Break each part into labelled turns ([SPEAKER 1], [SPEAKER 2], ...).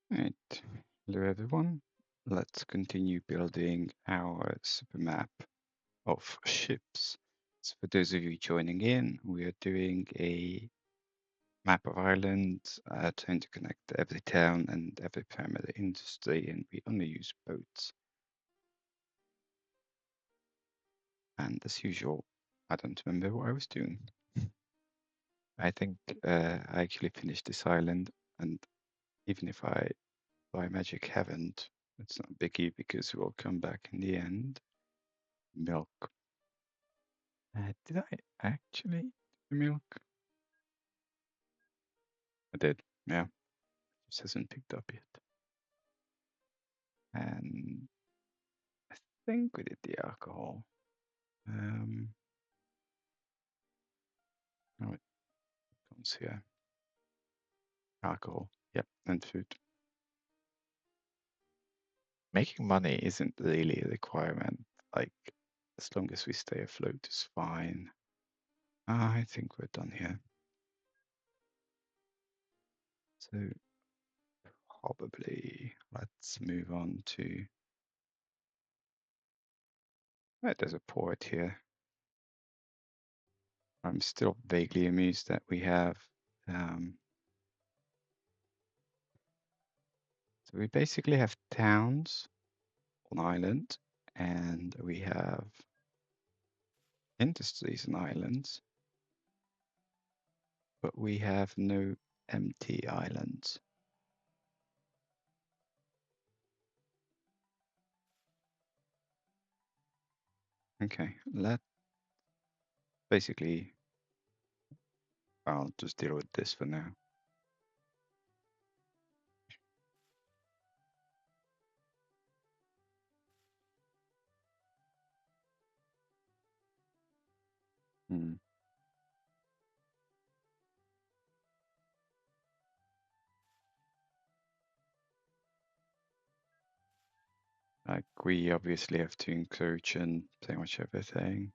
[SPEAKER 1] Right. Hello everyone. Let's continue building our super map of ships. So for those of you joining in, we are doing a map of Ireland, trying to connect every town and every primary industry, and we only use boats. And as usual, I don't remember what I was doing. I think I actually finished this island, and even if I by magic haven't, it's not a biggie because we'll come back in the end. Milk. Did I actually do milk? I did, yeah. Just hasn't picked up yet. And I think we did the alcohol. Oh, it comes here. Alcohol, yep, and food. Making money isn't really a requirement. Like, as long as we stay afloat is fine. I think we're done here. So probably let's move on to. Right, there's a port here. I'm still vaguely amused that we have. So we basically have towns on island, and we have industries on islands, but we have no empty islands. Okay, let basically, I'll just deal with this for now. Like, we obviously have to encroach in pretty much everything.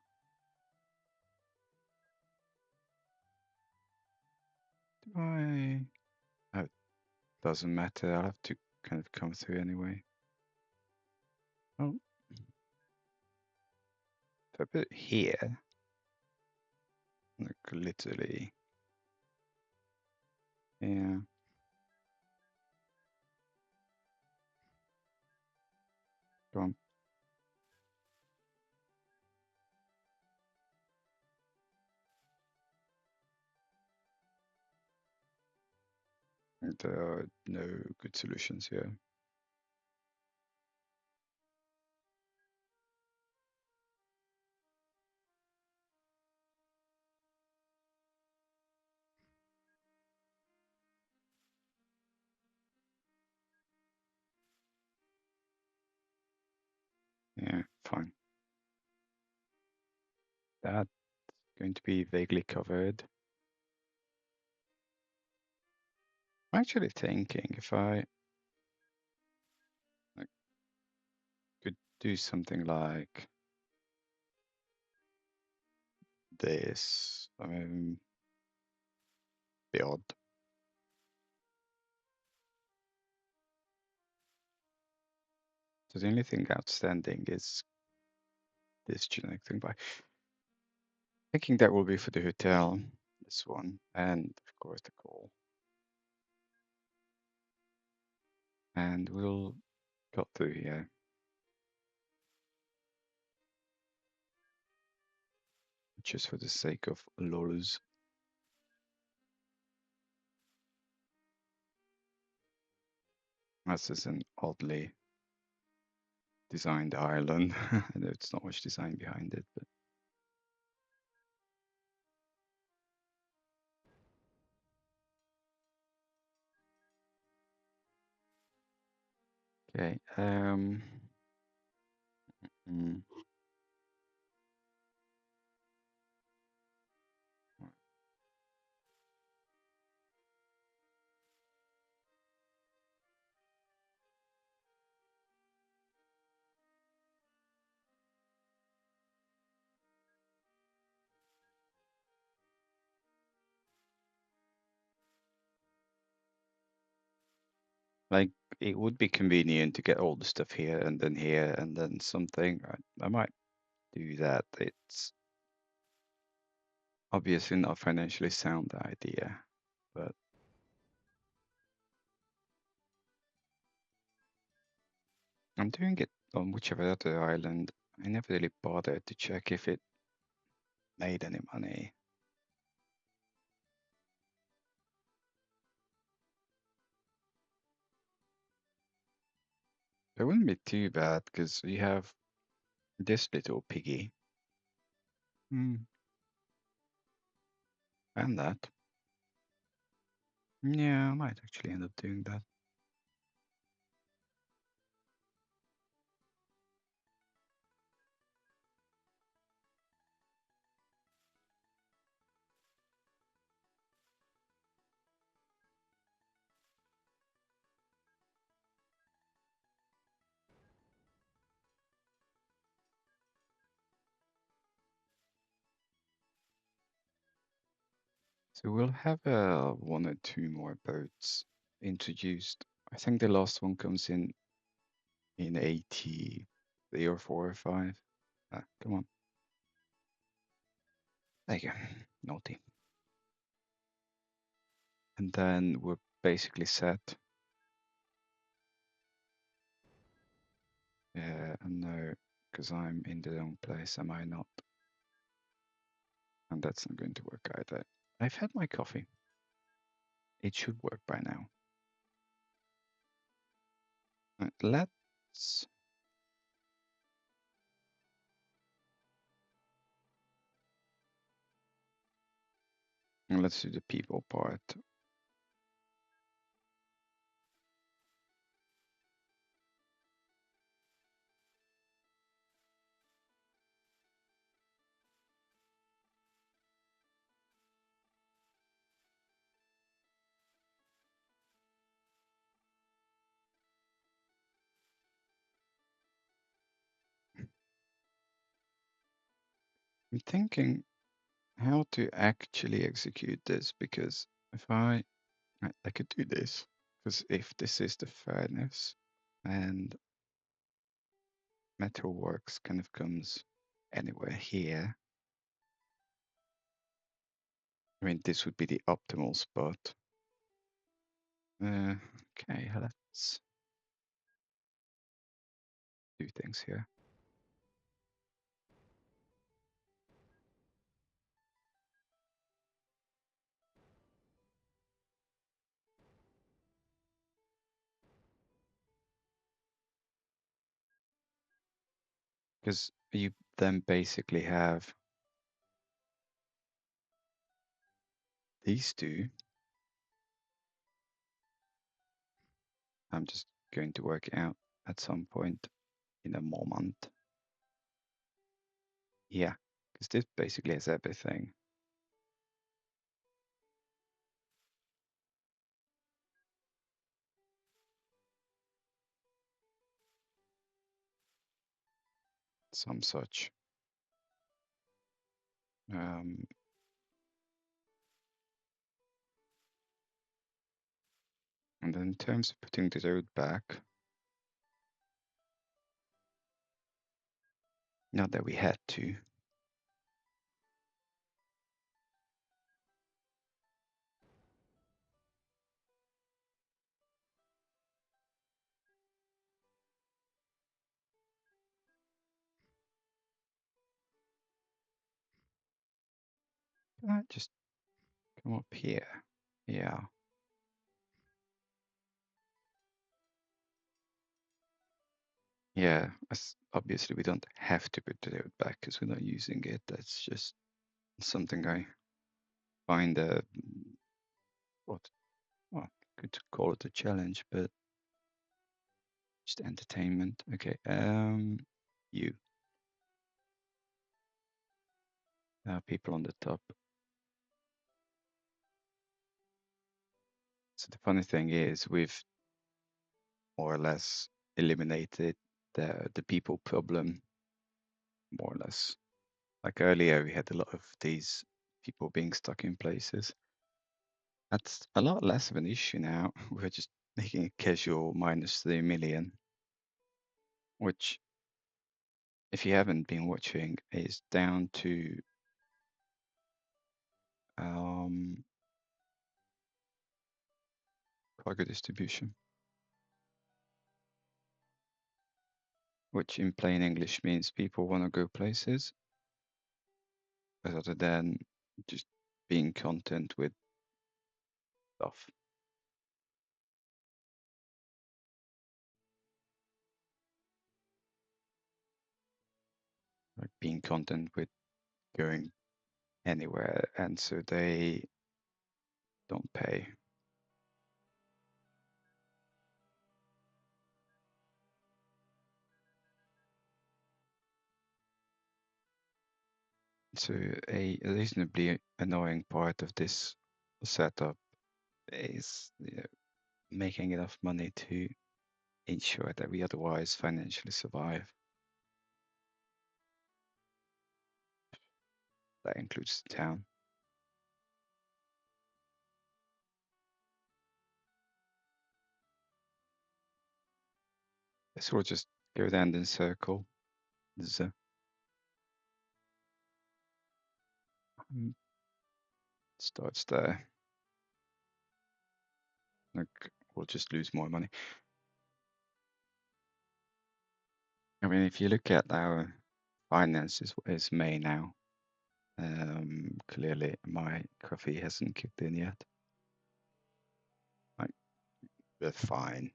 [SPEAKER 1] Do I? Oh, it doesn't matter. I'll have to kind of come through anyway. Oh, if I put it here, like literally, yeah. Go on. There are no good solutions here. Yeah, fine. That's going to be vaguely covered. I'm actually thinking if I like, could do something like this. Be odd. So the only thing outstanding is this generic thing. But thinking that will be for the hotel, this one, and of course the call. And we'll cut through here. Just for the sake of lols. This is an oddly designed island. I know it's not much design behind it, but okay. Mm, Like, it would be convenient to get all the stuff here and then something. I might do that. It's obviously not a financially sound idea, but I'm doing it on whichever other island. I never really bothered to check if it made any money. It wouldn't be too bad because we have this little piggy. And that. Yeah, I might actually end up doing that. So we'll have one or two more boats introduced. I think the last one comes in 83 or 4 or 5. Come on. There you go. Naughty. And then we're basically set. No, because I'm in the wrong place, am I not? And that's not going to work either. I've had my coffee. It should work by now. Let's do the people part. I'm thinking how to actually execute this, because if I could do this, because if this is the fairness and Metalworks kind of comes anywhere here, I mean, this would be the optimal spot. Okay, let's do things here. Because you then basically have these two. I'm just going to work it out at some point in a moment. Yeah, because this basically has everything. Some such. And then in terms of putting the road back, not that we had to. Can I just come up here? Yeah. Yeah, obviously we don't have to put the road back because we're not using it. That's just something I find what well, could call it a challenge, but just entertainment. Okay. You people on the top. So the funny thing is, we've more or less eliminated the people problem, more or less. Like earlier, we had a lot of these people being stuck in places. That's a lot less of an issue now. We're just making it casual minus the million, which, if you haven't been watching, is down to cargo distribution, which in plain English means people want to go places rather than just being content with stuff. Like being content with going anywhere, and so they don't pay. So a reasonably annoying part of this setup is making enough money to ensure that we otherwise financially survive. That includes the town. So we'll just go down in circle. Starts there. Like, we'll just lose more money. I mean, if you look at our finances, is May now. Clearly my coffee hasn't kicked in yet. Like, we're fine.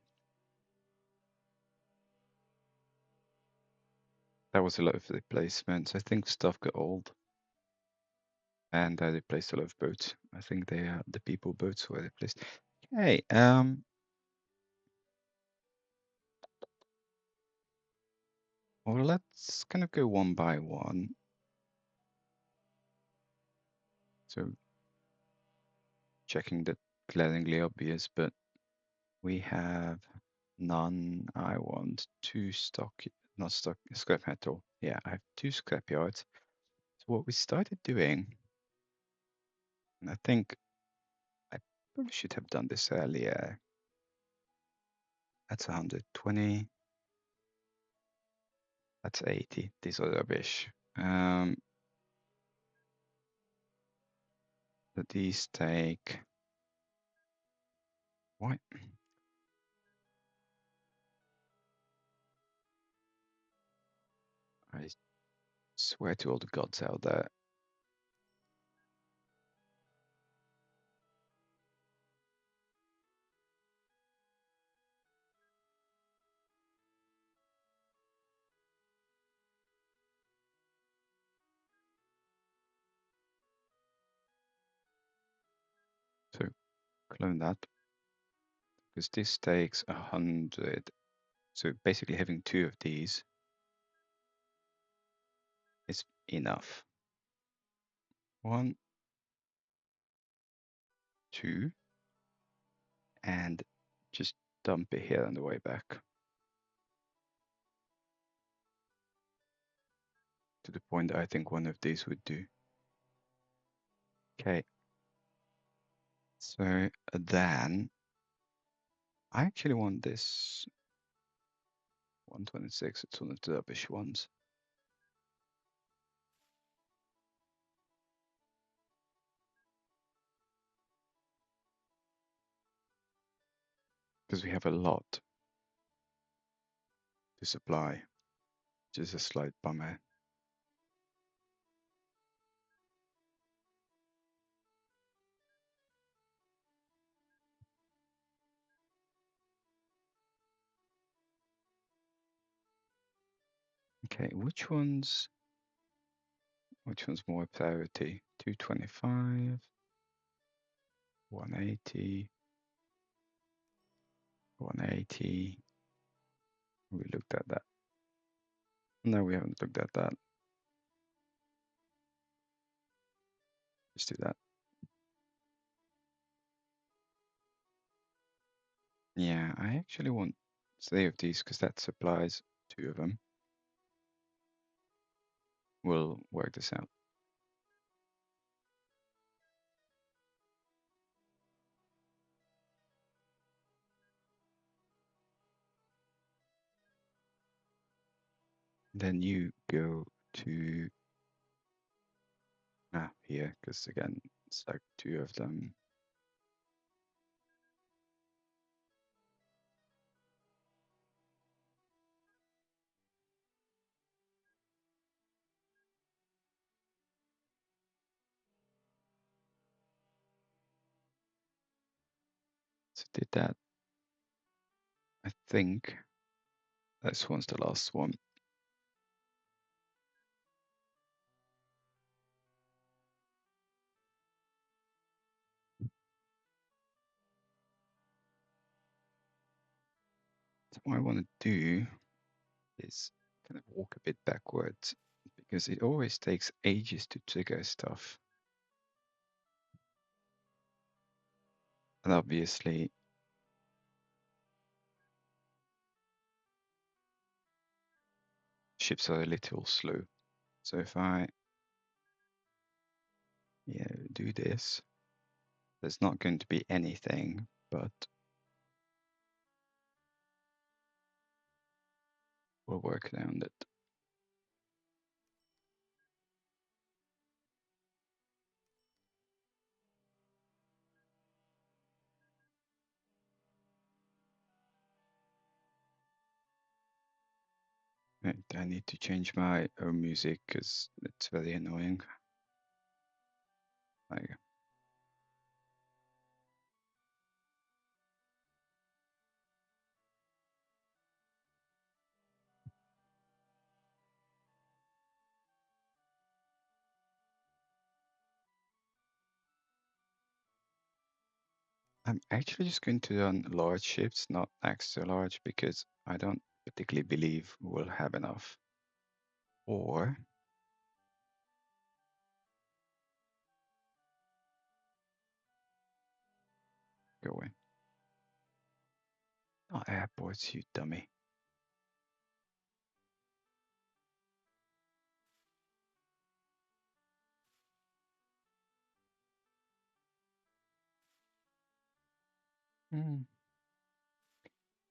[SPEAKER 1] That was a lot of replacements. I think stuff got old. And I replaced a lot of boats. I think they are the people boats were replaced. Okay, well, let's kind of go one by one. So checking the glaringly obvious, but we have none. I want two stock, not stock, scrap metal. Yeah, I have two scrap yards. So what we started doing, and I think I probably should have done this earlier. That's 120. That's 80. These are rubbish. But these take what? I swear to all the gods out there. So clone that, because this takes 100. So basically having two of these is enough. 1, 2, and just dump it here on the way back. To the point that I think one of these would do. Okay. So then I actually want this 126. It's one of the rubbish ones. Because we have a lot to supply, which is a slight bummer. Okay, which one's more priority? 225, 180, 180. We looked at that. No, we haven't looked at that. Let's do that. Yeah, I actually want 3 of these because that supplies 2 of them. We'll work this out. Then you go to here, because again, it's like two of them. So did that. I think this one's the last one. So what I want to do is kind of walk a bit backwards, because it always takes ages to trigger stuff. And obviously, ships are a little slow. So if I do this, there's not going to be anything, but we'll work around it. Right, I need to change my own music because it's very annoying. I'm actually just going to run large ships, not extra large, because I don't particularly believe we'll have enough. Or go away. Oh, airports, you dummy. Hmm.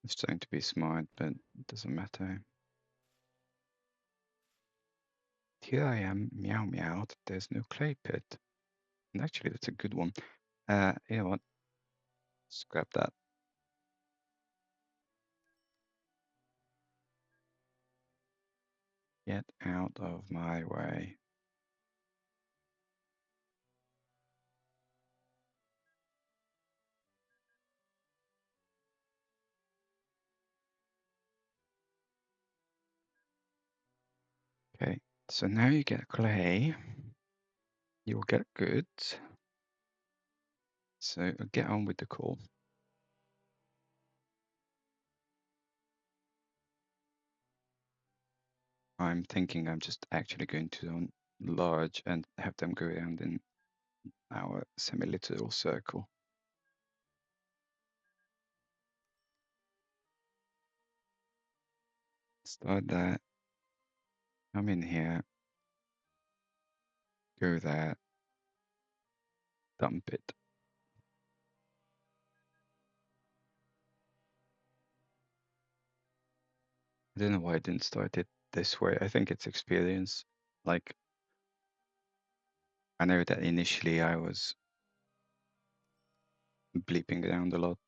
[SPEAKER 1] It's trying to be smart, but it doesn't matter. Here I am, meow meow, there's no clay pit. And actually, that's a good one. You know what? Scrap that. Get out of my way. Okay, so now you get clay. You'll get goods. So get on with the call. I'm thinking I'm just actually going to run large and have them go around in our semi-literal circle. Start that, come in here, go there, dump it. I don't know why I didn't start it this way. I think it's experience. Like, I know that initially I was bleeping around a lot.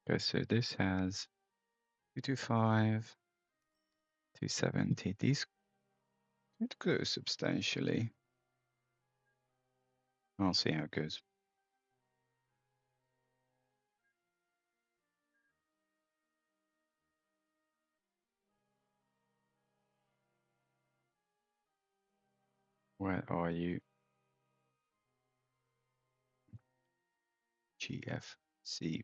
[SPEAKER 1] Okay, so this has 225, 270. These could grow substantially. I'll see how it goes. Where are you? GFC.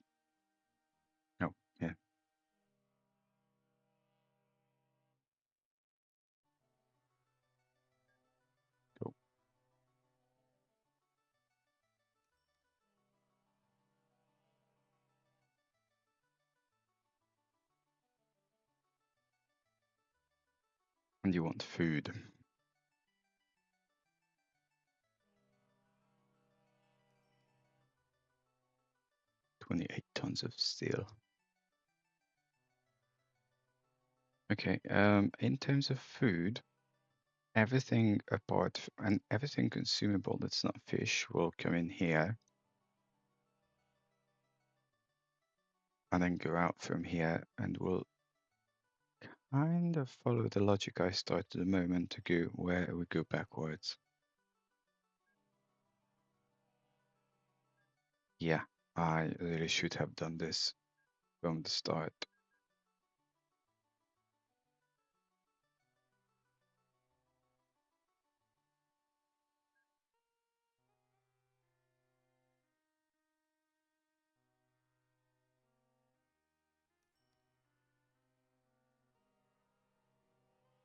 [SPEAKER 1] Oh, yeah. Cool. And you want food. 28 tons of steel. Okay, in terms of food, everything and everything consumable that's not fish will come in here and then go out from here, and we'll kind of follow the logic I started a moment ago where we go backwards. Yeah, I really should have done this from the start.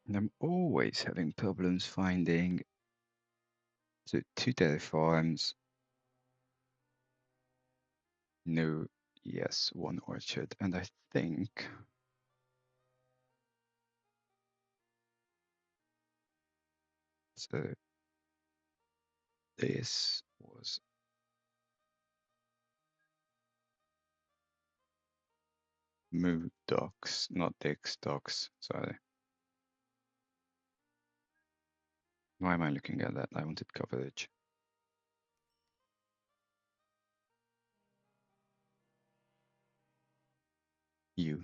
[SPEAKER 1] And I'm always having problems finding two dairy farms. No, yes, one orchard. And I think so. This was moved docks, not Dick's docks. Sorry. Why am I looking at that? I wanted coverage. You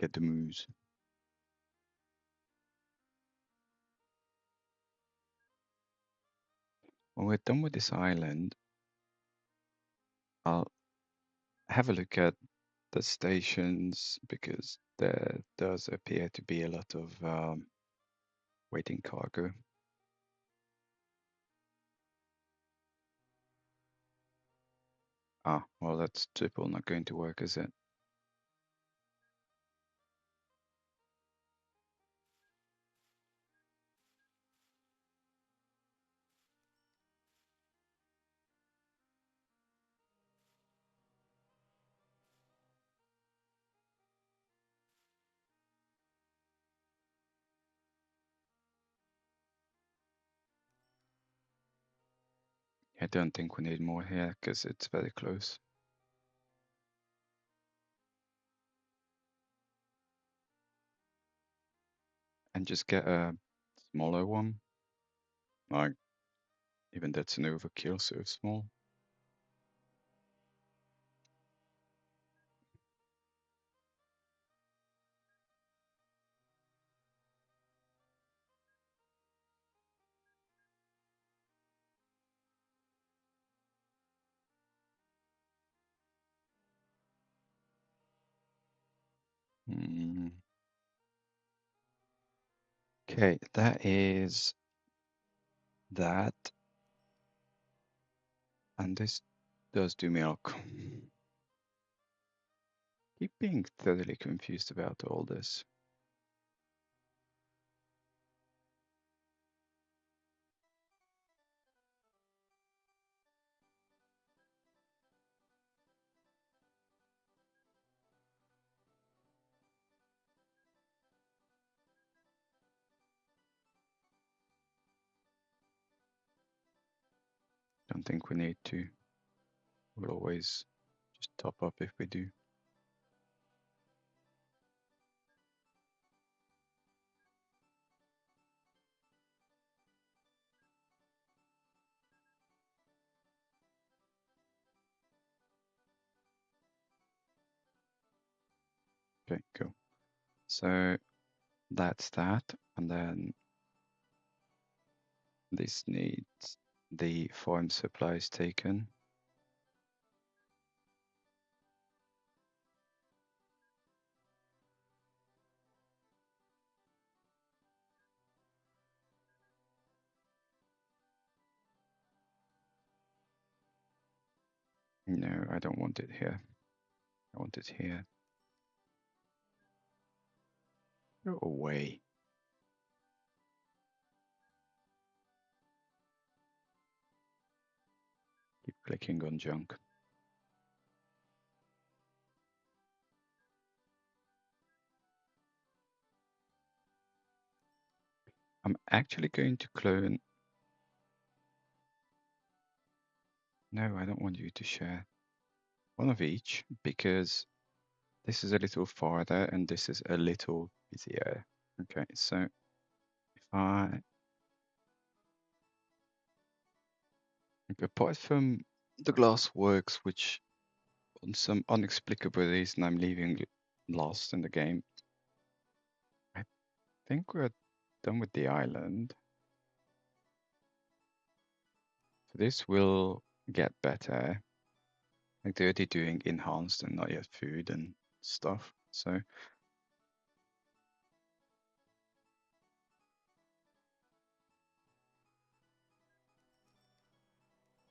[SPEAKER 1] get the moves. When we're done with this island, I'll have a look at the stations because there does appear to be a lot of waiting cargo. Ah, well, that's triple not going to work, is it? I don't think we need more here because it's very close. And just get a smaller one. Like, even that's an overkill, so small. Mm. Okay, that is that. And this does do milk. Keep being thoroughly confused about all this. Don't think we need to. We'll always just top up if we do. Okay, cool. So that's that. And then this needs the farm supplies taken. No, I don't want it here. I want it here. Go away. Keep clicking on junk. I'm actually going to clone. No, I don't want you to share. One of each, because This is a little farther and this is a little busier. Okay, so if apart from the glass works, which on some inexplicable reason I'm leaving last in the game, I think we're done with the island. So this will get better. Like they're already doing enhanced and not yet food and stuff. So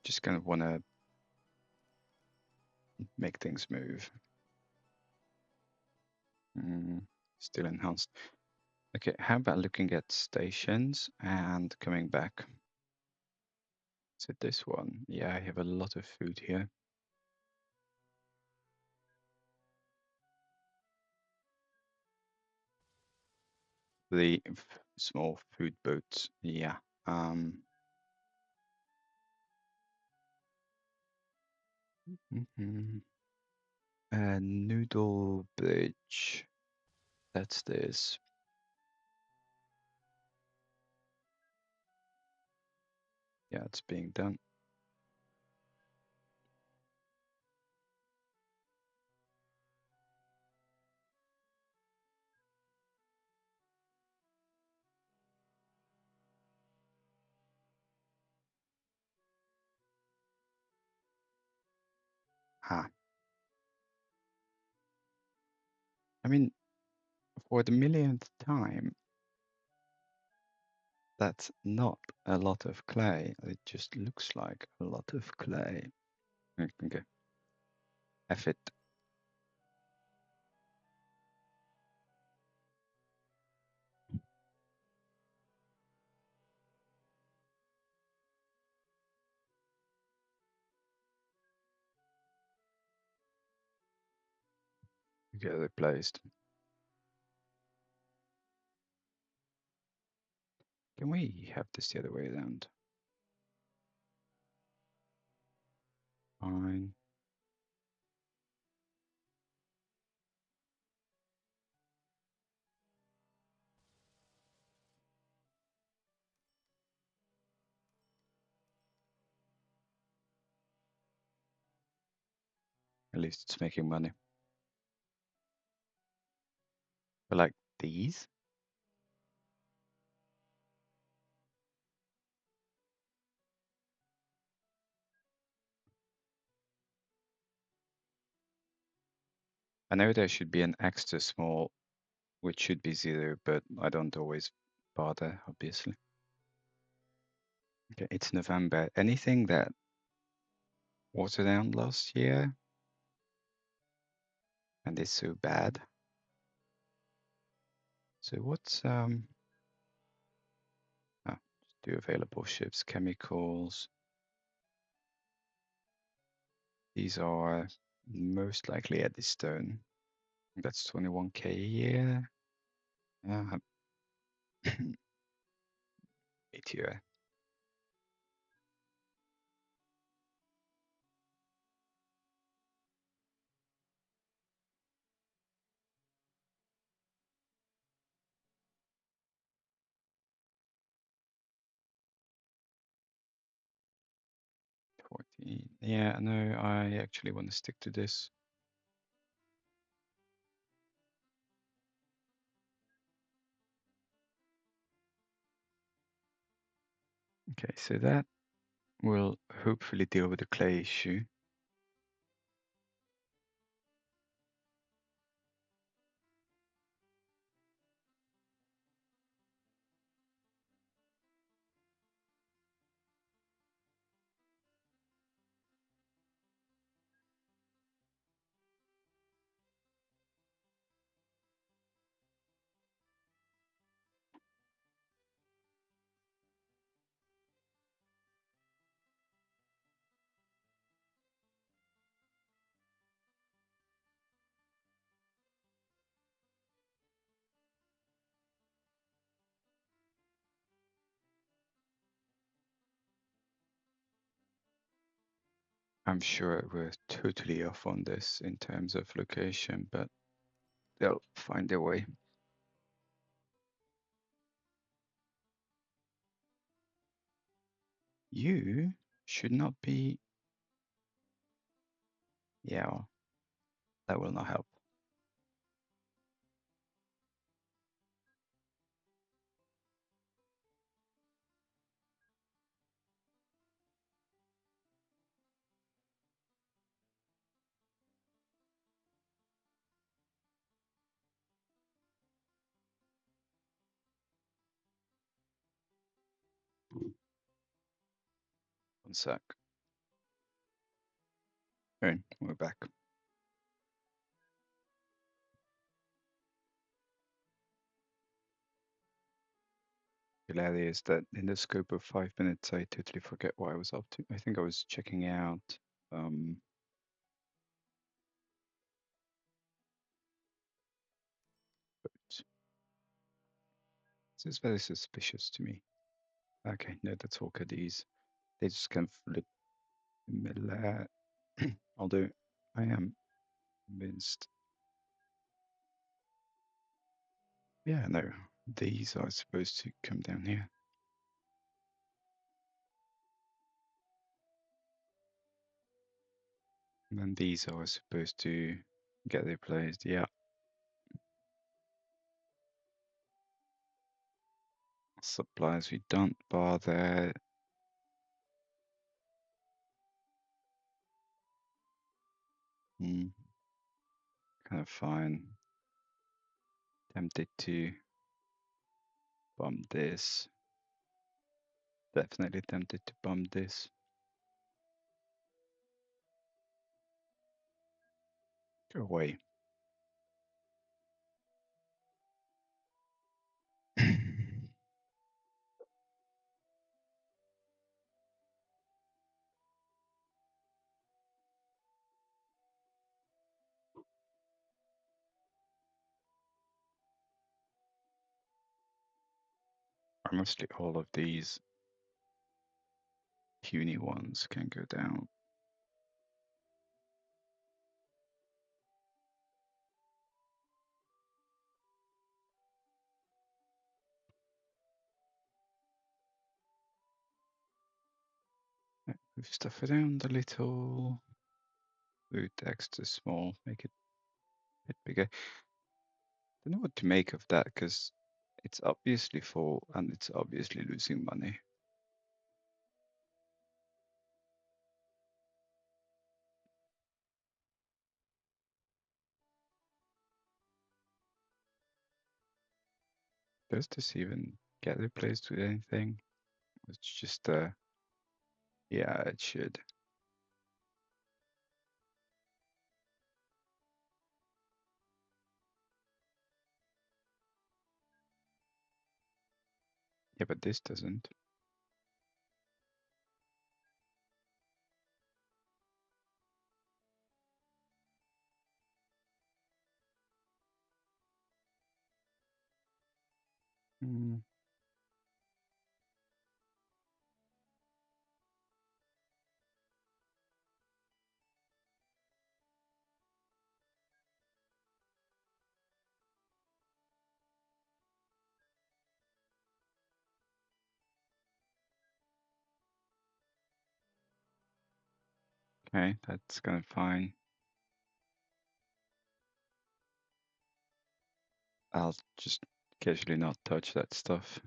[SPEAKER 1] just kind of want to make things move. Still enhanced. Okay, how about looking at stations and coming back? So this one, yeah, I have a lot of food here. The small food boats, yeah. Noodle bridge. That's this. Yeah, it's being done. Ah, I mean, for the millionth time, that's not a lot of clay. It just looks like a lot of clay. Okay. F it. Get replaced. Can we have this the other way around? Fine. At least it's making money. But like these? I know there should be an extra small, which should be 0, but I don't always bother, obviously. Okay, it's November. Anything that was around last year and is so bad. So what's do available ships, chemicals. These are most likely Eddystone. That's 21k a year. Yeah, meteor. Yeah, no, I actually want to stick to this. Okay, so that will hopefully deal with the clay issue. I'm sure we're totally off on this in terms of location, but they'll find their way. You should not be. Yeah, well, that will not help. One sec. Oh, we're back. Hilarious that in the scope of 5 minutes, I totally forget what I was up to. I think I was checking out. Um, but this is very suspicious to me. Okay, no, that's all Cadiz. They just kind of look similar. Although I am convinced. Yeah, no, these are supposed to come down here. And then these are supposed to get replaced. Yeah. Supplies, we don't bother. Kind of fine. Tempted to bump this. Definitely tempted to bump this. Go away. Honestly, all of these puny ones can go down. Move stuff around a little. Move text to small, make it a bit bigger. Don't know what to make of that because it's obviously full and it's obviously losing money. Does this even get replaced with anything? It's just yeah, it should. Yeah, but this doesn't. Mm, okay, that's kind of fine. I'll just casually not touch that stuff.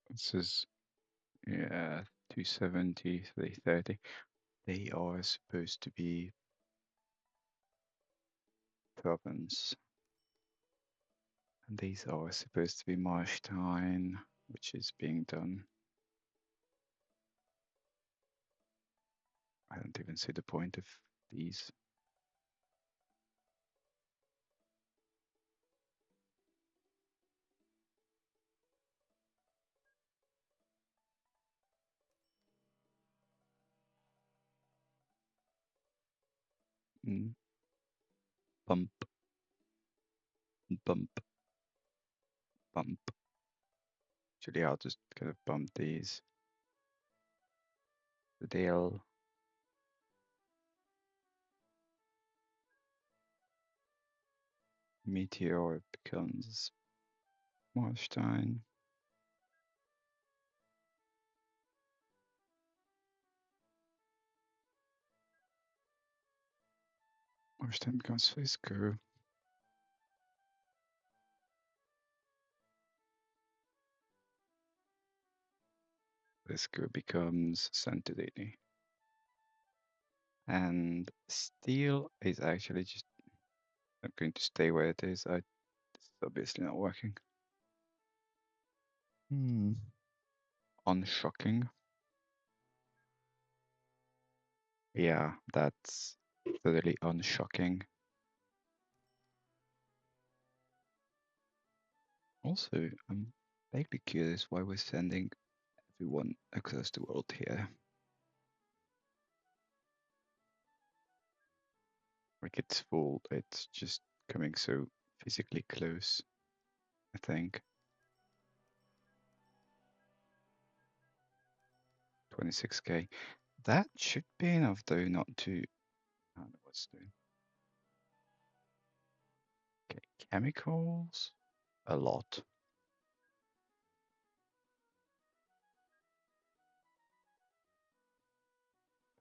[SPEAKER 1] This is, yeah, 270, 330. They are supposed to be turbines. And these are supposed to be Marstein, which is being done. I don't even see the point of these. Mm. bump, bump, bump. Actually, I'll just kind of bump these. They'll meteor becomes Marstein. Marstein becomes Fisker. Fisker becomes Santidini. And steel is actually just not going to stay where it is. It's obviously not working. Unshocking. Yeah, that's totally unshocking. Also, I'm vaguely curious why we're sending everyone across the world here. Like it's full, it's just coming so physically close, I think. 26k. That should be enough though not to, I don't know what's doing. Okay, chemicals, a lot.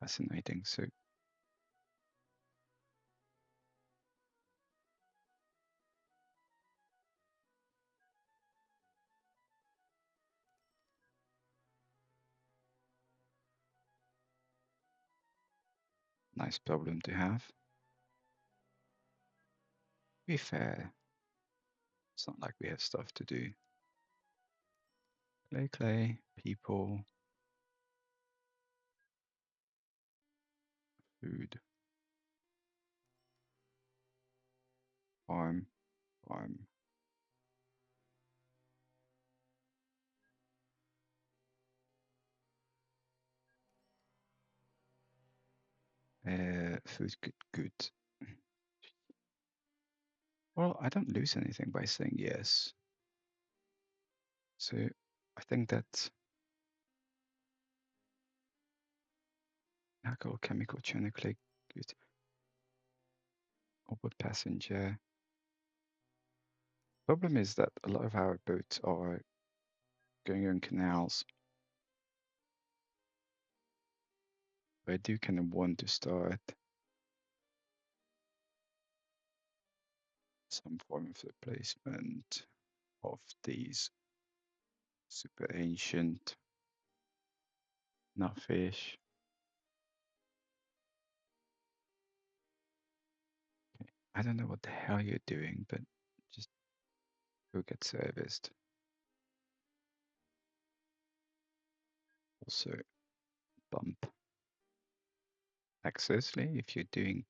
[SPEAKER 1] Fascinating. So nice problem to have. To be fair, it's not like we have stuff to do. Clay, people, food, farm, farm. Food, good. Well, I don't lose anything by saying yes. So I think that alcohol, chemical, click, good. Upward passenger. Problem is that a lot of our boats are going on canals. I do kind of want to start some form of replacement of these super ancient nutfish. Okay. I don't know what the hell you're doing, but just go get serviced. Also, bump. Accessly, if you're doing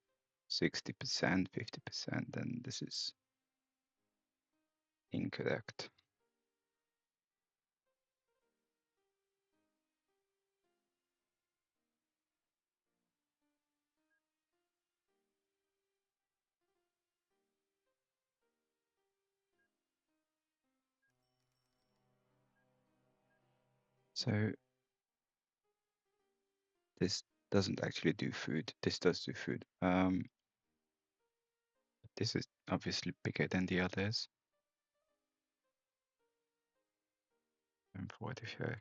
[SPEAKER 1] 60%, 50%, then this is incorrect. So this doesn't actually do food. This does do food. This is obviously bigger than the others. And 45.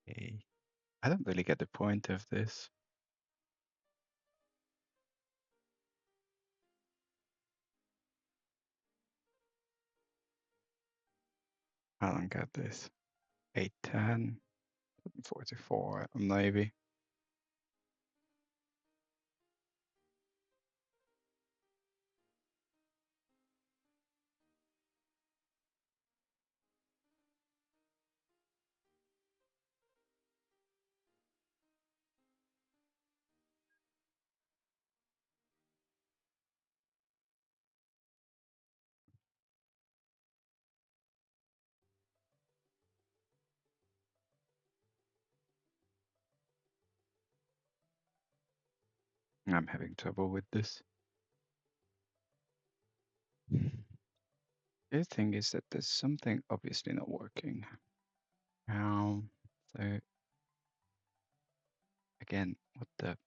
[SPEAKER 1] Okay. I don't really get the point of this. I don't get this. 810, 44, maybe. I'm having trouble with this. The thing is that there's something obviously not working. So again, what the?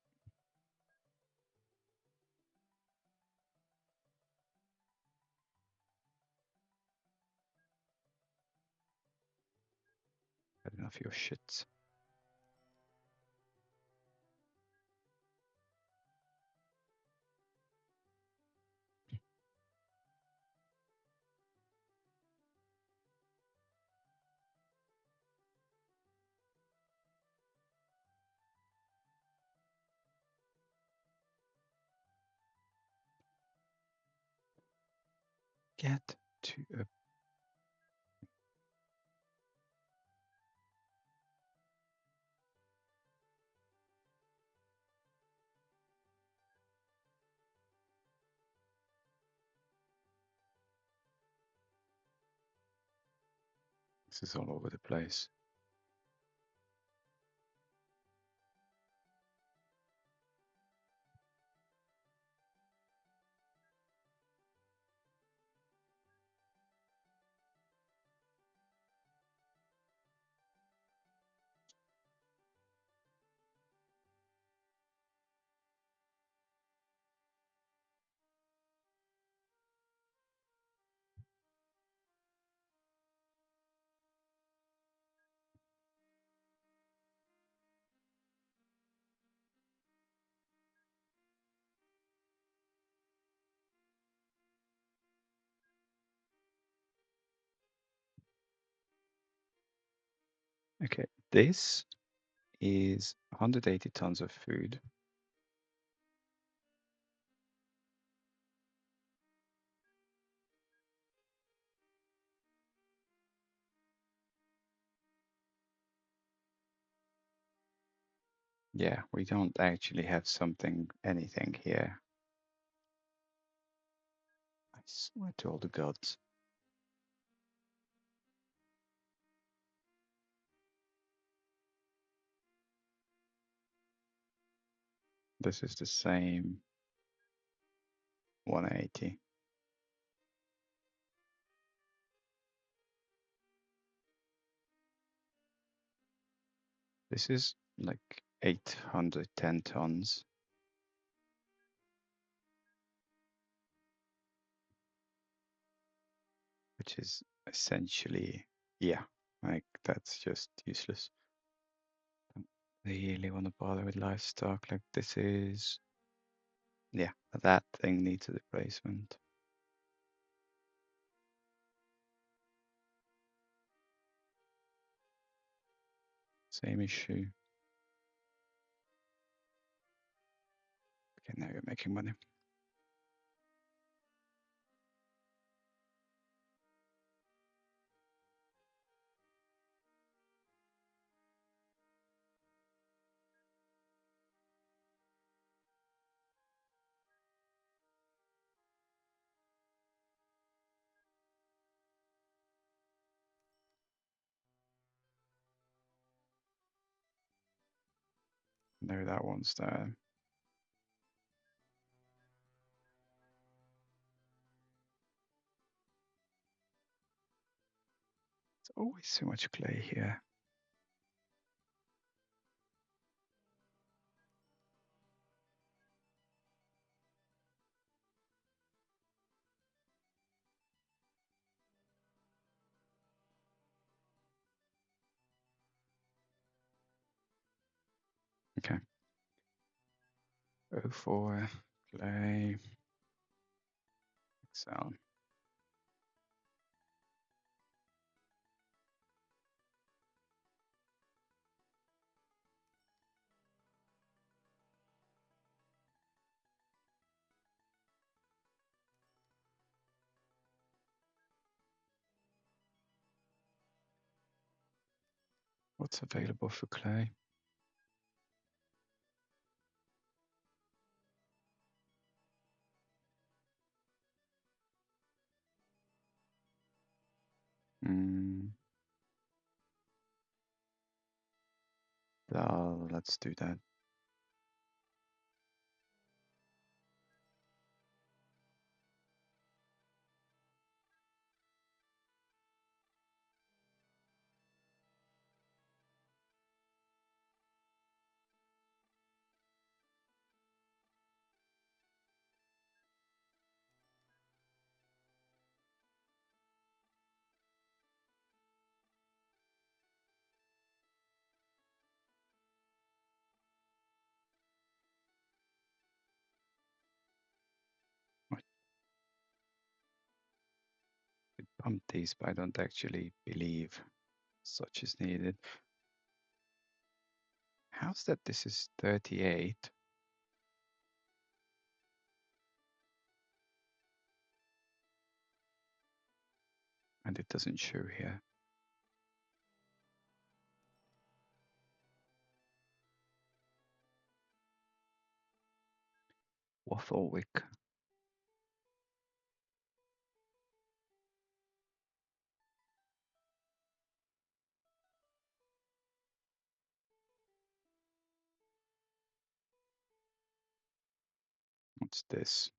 [SPEAKER 1] Had enough of your shits. Get to a. This is all over the place. Okay, this is 180 tons of food. Yeah, we don't actually have anything here. I swear to all the gods. This is the same 180. This is like 810 tons, which is essentially, yeah, like that's just useless. Don't really want to bother with livestock. Like this is, yeah, that thing needs a replacement. Same issue. Okay, now you're making money. No, that one's there. There's always so much clay here. Okay. 04, clay, Excel. What's available for clay? Let's do that. bumped these, but I don't actually believe such is needed. How's that this is 38? And it doesn't show here. Wafflewick. What's this?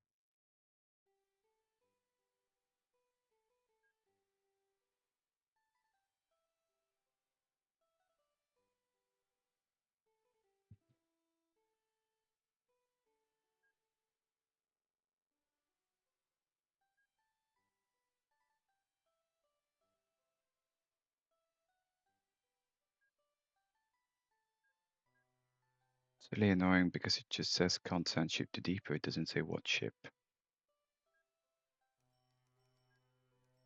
[SPEAKER 1] It's really annoying because it just says can't send ship to depot. It doesn't say what ship.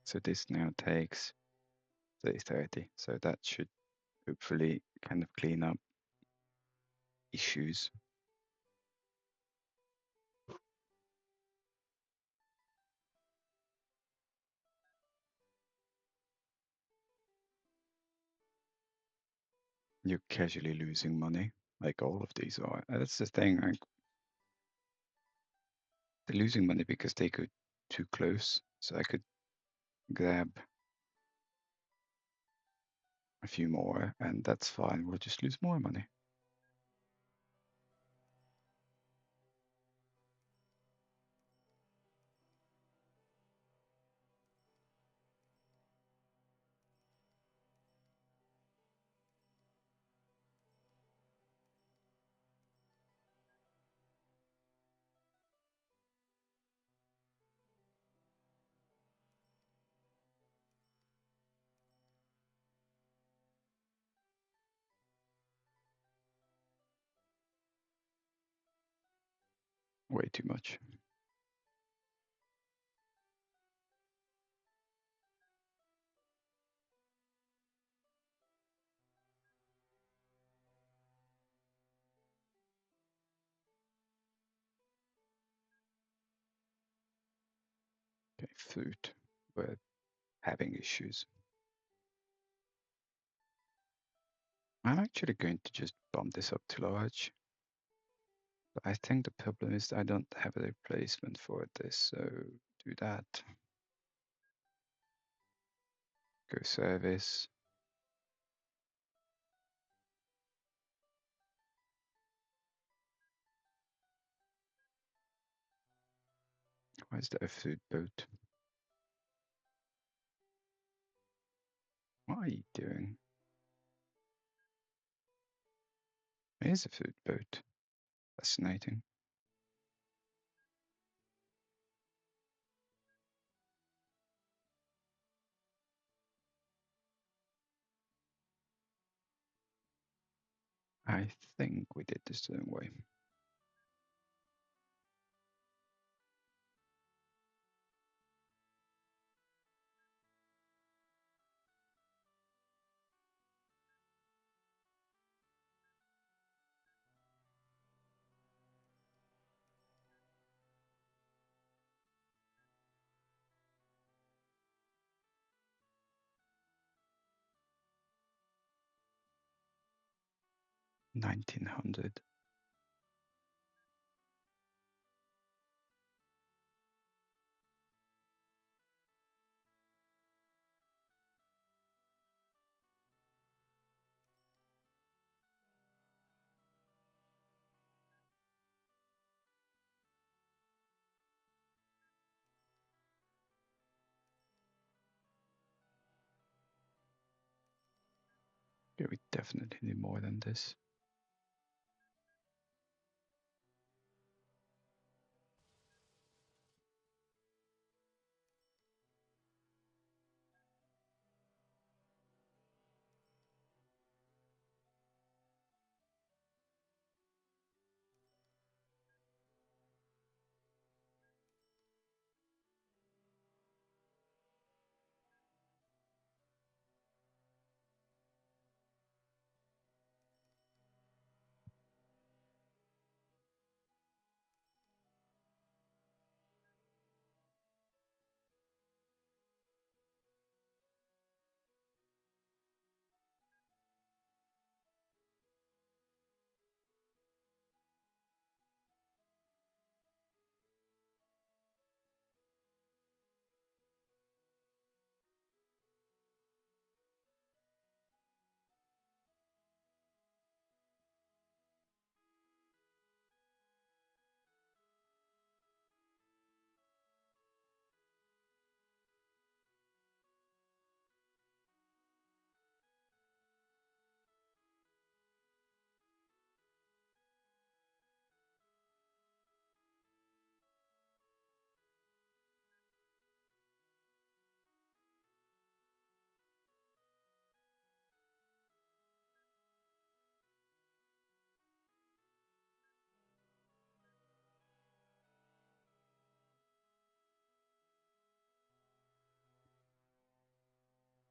[SPEAKER 1] So this now takes 30. So that should hopefully kind of clean up issues. You're casually losing money, like all of these are. That's the thing. Like, they're losing money because they go too close. So I could grab a few more, and that's fine. We'll just lose more money. Way too much. Okay, food. We're having issues. I'm actually going to just bump this up to large. But I think the problem is I don't have a replacement for this, so do that. Go service. Where's the food boat? What are you doing? Here's a food boat. Fascinating. I think we did this the wrong way. $1,900. Yeah, we definitely need more than this.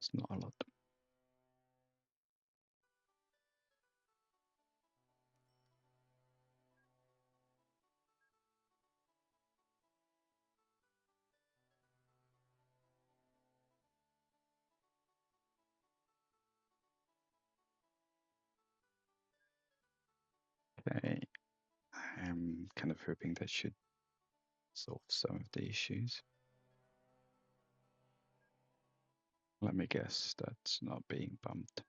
[SPEAKER 1] It's not a lot. Okay, I'm kind of hoping that should solve some of the issues. Let me guess, that's not being bumped.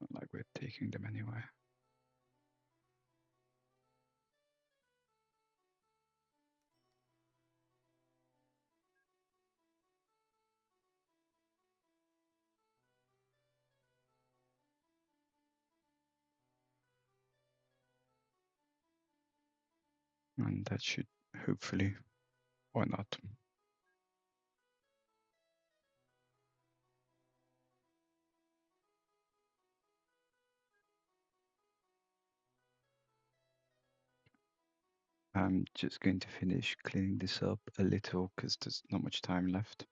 [SPEAKER 1] Not like we're taking them anywhere. And that should hopefully, or not. I'm just going to finish cleaning this up a little because there's not much time left.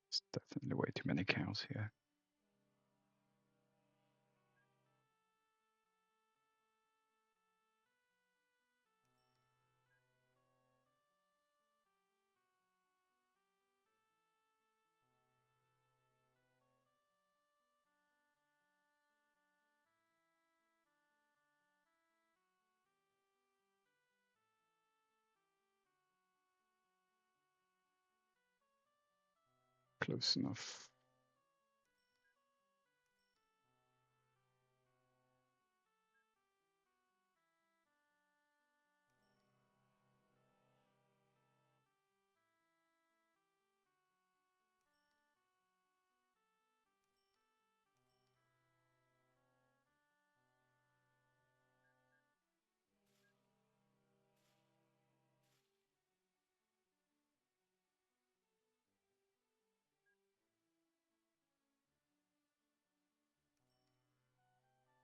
[SPEAKER 1] It's definitely way too many cows here. Close enough.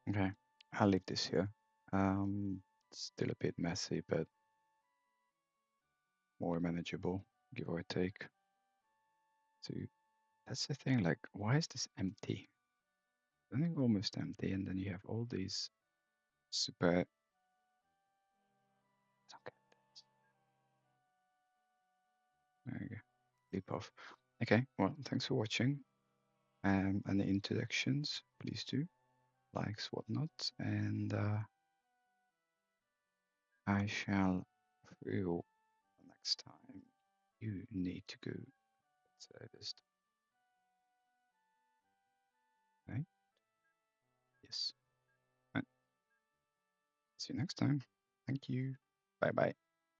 [SPEAKER 1] Okay, I'll leave this here. Still a bit messy, but more manageable, give or take. So that's the thing, like, why is this empty? I think almost empty, and then you have all these super. Okay, there you go. Leap off. Okay, well, thanks for watching. And the introductions, please do likes, whatnot, and I shall feel next time you need to go get serviced. Okay? Yes. Right. See you next time. Thank you. Bye bye.